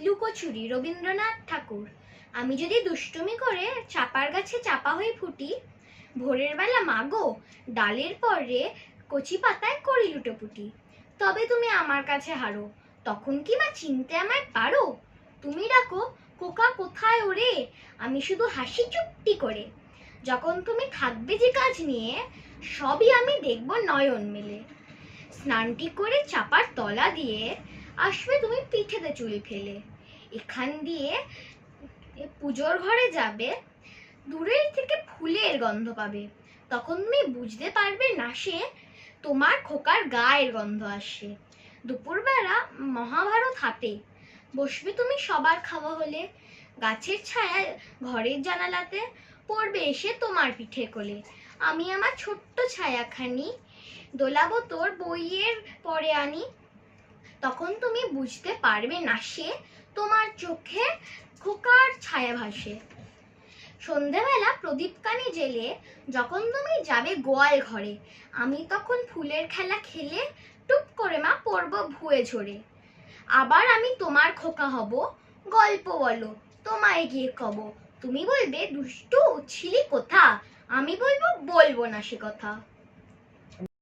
লুকোচুরি রবীন্দ্রনাথ ঠাকুর। আমি যদি দুষ্টুমি করে চাপার গাছে চাপা হয়ে ফুটি, ভোরের বেলা মাগো ডালের পরে কচি পাতায় করি লুটোপুটি। তবে তুমি আমার কাছে হারো, তখন কি মা চিনতে আমায় পারো? তুমি ডাকো খোকা কোথায় ওরে, আমি শুধু হাসি চুপটি করে। যখন তুমি থাকবে যে কাজ নিয়ে, সবই আমি দেখব নয়ন মেলে। স্নানটি করে চাপার তলা দিয়ে আসবে তুমি পিঠেতে চুল ফেলে। এখান দিয়ে পুজোর ঘরে যাবে, দূরের থেকে ফুলের গন্ধ পাবে। তখন তুমি বুঝতে পারবে না সে তোমার খোকার গায়ের গন্ধ আসে। দুপুরবেলা মহাভারত হাতে বসবে তুমি সবার খাওয়া হলে, গাছের ছায়া ঘরের জানালাতে পড়বে এসে তোমার পিঠে কোলে। আমি আমার ছোট্ট ছায়াখানি দোলাবো তোর বইয়ের পরে আনি। তখন তুমি বুঝতে পারবে না সে তোমার চোখে খোকার ছায়া ভাসে। সন্ধেবেলা প্রদীপকানি জেলে যখন তুমি যাবে গোয়াল ঘরে, আমি তখন ফুলের খেলা খেলে টুপ করে মা পড়ব ভুয়ে ঝরে। আবার আমি তোমার খোকা হব, গল্প বলো তোমায় গিয়ে কব। তুমি বলবে দুষ্টু ছিলি কোথা, আমি বলবো বলবো না সে কথা।